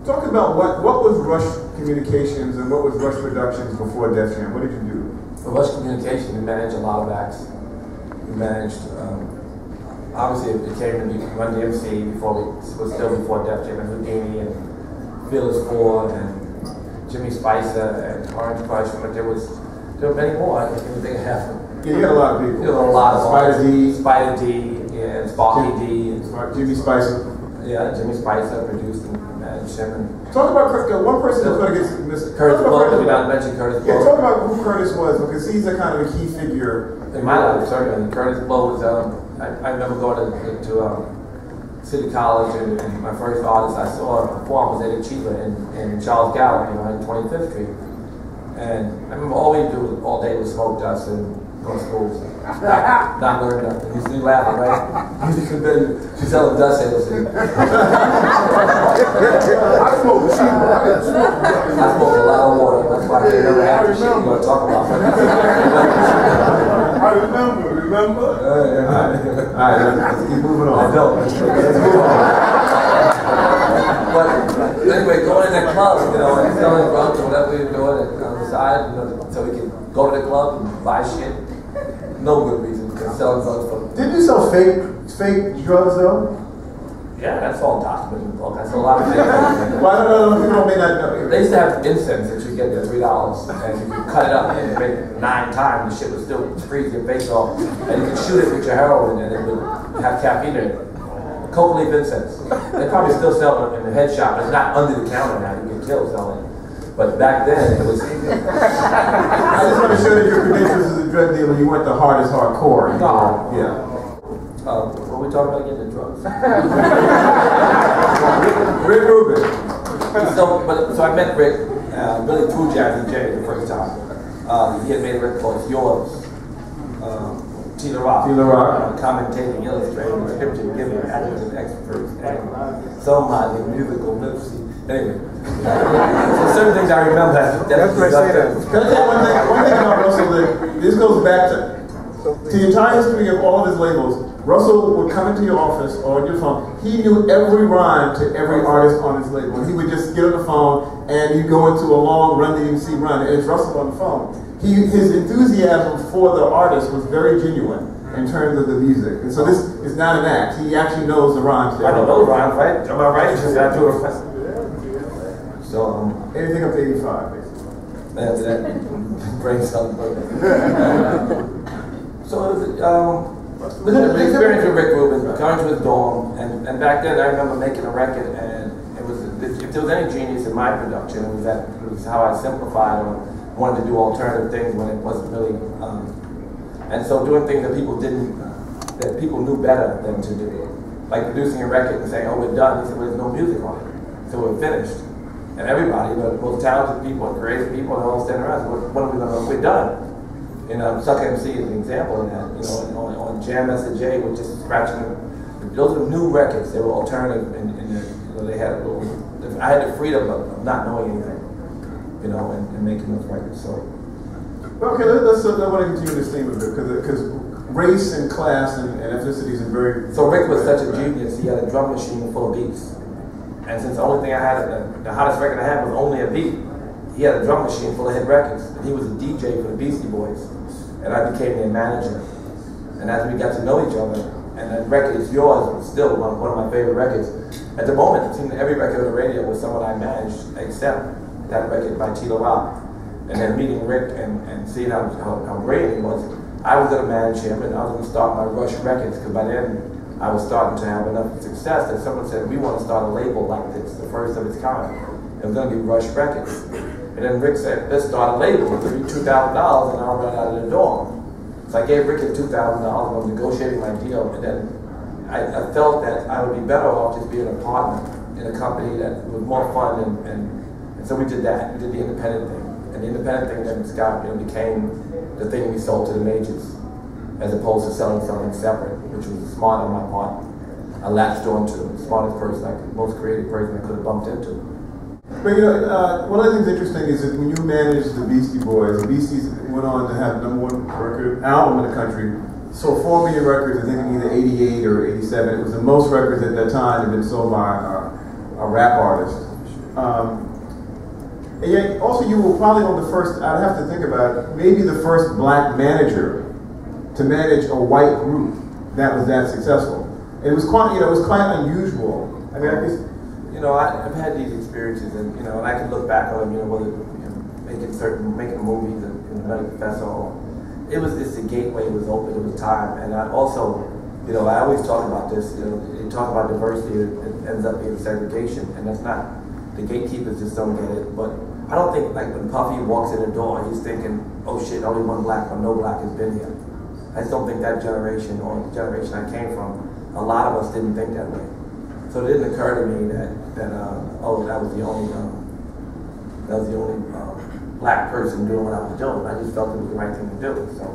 Talk about what was Rush Communications and what was Rush Productions before DefJam. What did you do? For Rush Communications, we managed a lot of acts. We managed, obviously it came to be Run DMC before it was still before DefJam, and Houdini and Fearless Ford and Jimmy Spicer and Orange Crush, but there were many more. I can't even think of half of them. Yeah, you had a lot of people. You know, a lot of Spider D, yeah, and Sparky D, and Jimmy Spicer. Yeah, Jimmy Spicer produced and managed Simmons. Talk about one person who's going to get missed. Curtis Blow. Did we not mention Curtis Blow? Yeah, talk about who Curtis was, because he's a kind of a key figure in my life. Certainly, Curtis Blow was. I remember going to City College, and my first artist I saw perform was Eddie Chiba in Charles Gallery, on 25th Street. And I remember all we do all day was smoke dust and go to school. Not learn nothing. You laughing, right? She's selling dust sales. I smoke a lot of water. That's why I can't never have the shit you're going to talk about. I remember? Alright, let's keep moving on. I don't. Let's move on. But anyway, going in the club, you know, and selling drugs or whatever we were doing on the side, you know, so we could go to the club and buy shit. No good reason, because selling drugs for. Didn't you sell fake drugs though? Yeah, that's all documented in the book. That's a lot of things. Well, I don't know, people may not know. They used to have incense that you get for $3, and you could cut it up and make it 9 times, the shit would still freeze your face off, and you could shoot it with your heroin, and it would have caffeine in it. Coca leaf incense. They probably still sell it in the head shop. It's not under the counter now. You can kill selling it. But back then, it was. I just want to show that your credentials as a drug dealer, you weren't the hardest hardcore. No. Yeah. What were we talking about again? The drugs. Rick Rubin. So I met Rick really through Jazzy J the first time. He had made a record called It's Yours. Tila Rock. Commentating, illustrating, scripting, giving, actors and experts, and somebody musical literacy. Anyway, so certain things I remember. That's what I say that. Can I tell you one thing about Russell? That this goes back to the entire history of all of his labels. Russell would come into your office or on your phone. He knew every rhyme to every artist on his label. He would just get on the phone and he'd go into a long Run DMC run, and it's Russell on the phone. His enthusiasm for the artist was very genuine in terms of the music. And so this is not an act. He actually knows the rhymes. I don't know the rhymes, right? Am I right? Just got to do it. So, anything up to 85, basically. That's that. Bring something. So, the experience with Rick Rubin, going to his dorm, and back then I remember making a record, and it was, if there was any genius in my production, it was how I simplified or wanted to do alternative things when it wasn't really, and so doing things that people knew better than to do, like producing a record and saying, oh, we're done. He said, well, there's no music on it, so we're finished. And everybody, the most talented people and creative people, they all stand around. When are we going to? We're done. You know, Suck MC is an example of that. You know, on Jam S&J, we're just scratching them. Those are new records. They were alternative, and you know, they had a little. I had the freedom of not knowing anything, you know, and making those records. So. Well, okay, let's. I want to continue this theme a bit because race and class and ethnicities are very. So Rick was such a genius. He had a drum machine full of beats. And since the only thing I had, the hottest record I had was only a beat, he had a drum machine full of hit records. And he was a DJ for the Beastie Boys. And I became their manager. And as we got to know each other, and that record It's Yours was still one of my favorite records. At the moment, it seemed that every record on the radio was someone I managed, except that record by Tila Rock. And then meeting Rick and seeing how great he was, I was going to manage him, and I was going to start my Rush Records, because by then, I was starting to have enough success that someone said, we want to start a label like this, the first of its kind. It was going to be Rush Records. And then Rick said, let's start a label. It'll be $2,000 and I'll run out of the dorm. So I gave Rick $2,000, I was negotiating my deal, and then I felt that I would be better off just being a partner in a company that was more fun, and so we did that. We did the independent thing. And the independent thing then became the thing we sold to the majors, as opposed to selling something separate, which was smart on my part. I latched on to the smartest person, like the most creative person I could have bumped into. But you know, one of the things interesting is that when you managed the Beastie Boys, the Beasties went on to have the #1 record album in the country. So 4 million records, I think in either 88 or 87. It was the most records at that time that had been sold by a rap artist. And yet, also you were probably on the first, I'd have to think about it, maybe the first black manager to manage a white group that was that successful. And it was quite, it was quite unusual. I mean, I guess, I've had these experiences, and and I can look back on whether making movies and Nutty Professor, it's a gateway. It was open. It was time, and I also, I always talk about this. You talk about diversity, it ends up being segregation, and that's not. The gatekeepers just don't get it. But I don't think like when Puffy walks in the door, he's thinking, oh shit, only one black or no black has been here. I just don't think that generation or the generation I came from, a lot of us didn't think that way. So it didn't occur to me that that was the only black person doing what I was doing. I just felt it was the right thing to do. So